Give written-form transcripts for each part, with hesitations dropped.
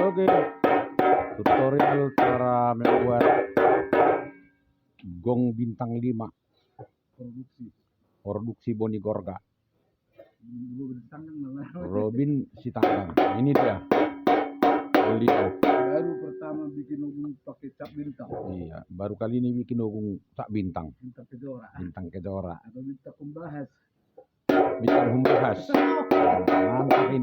Oke, tutorial cara membuat gong bintang 5 produksi Boni Gorga. Robin Sitanggang. Ini dia. Beliau baru pertama bikin ogung pakai cap bintang. Iya, baru kali ini bikin ogung cap bintang. Bintang kejora. Bintang kejora. Atau bintang pembahas. Bintang pembahas. Mantap ini.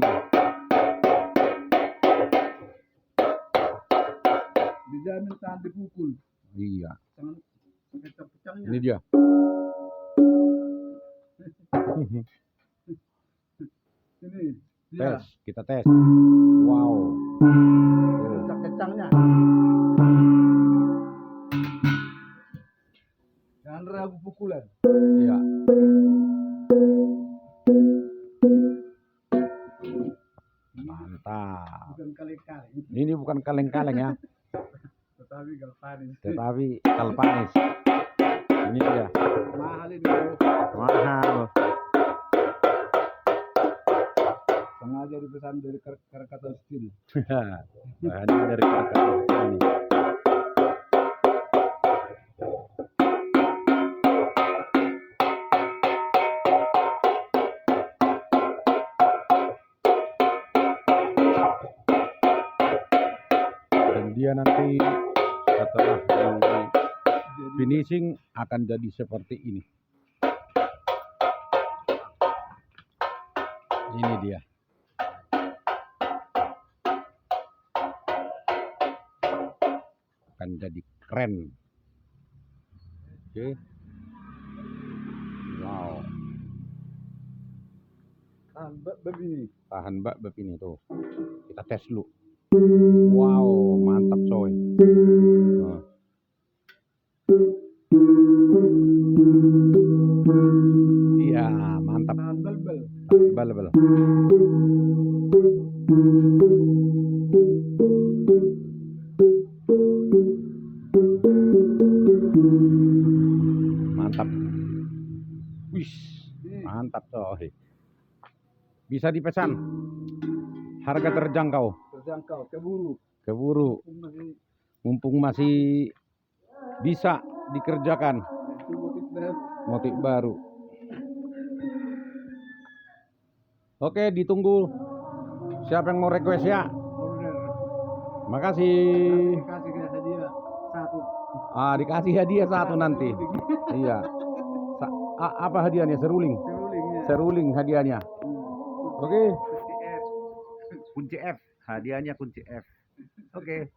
Dijamin tahan dipukul. Iya. Sampai pecahnya. Ini dia. Ini. Tes, kita tes. Wow. Kecang-kecangnya. Jangan ragu pukulan. Iya. Mantap. Bukan kaleng-kaleng. Ini bukan kaleng-kaleng ya. Tetapi galvanis. Tetapi galvanis. Ini dia. Mahal ini. Mahal. Sengaja dipesan dari Krakatau Steel. Bahannya dari Krakatau Steel. Dan dia nanti setelah finishing akan jadi seperti ini. Ini dia. Akan jadi keren. Oke. Wow. Tahan bab ini. Tahan bab ini tuh. Kita tes dulu. Wow, mantap coy. Nah. Iya, mantap. Tahan bal-bal. Bal-bal. Mantap. Wih, mantap coy. Bisa dipesan. Harga terjangkau. Terjangkau, keburu. Keburu. Mumpung masih bisa dikerjakan. Motif baru. Oke, ditunggu. Siapa yang mau request ya? Makasih. Dikasih hadiah satu. Dikasih hadiah satu nanti. Iya. Apa hadiahnya? Seruling. Seruling ya. Seruling hadiahnya. Oke. Kunci F. Hadiahnya kunci F. Oke.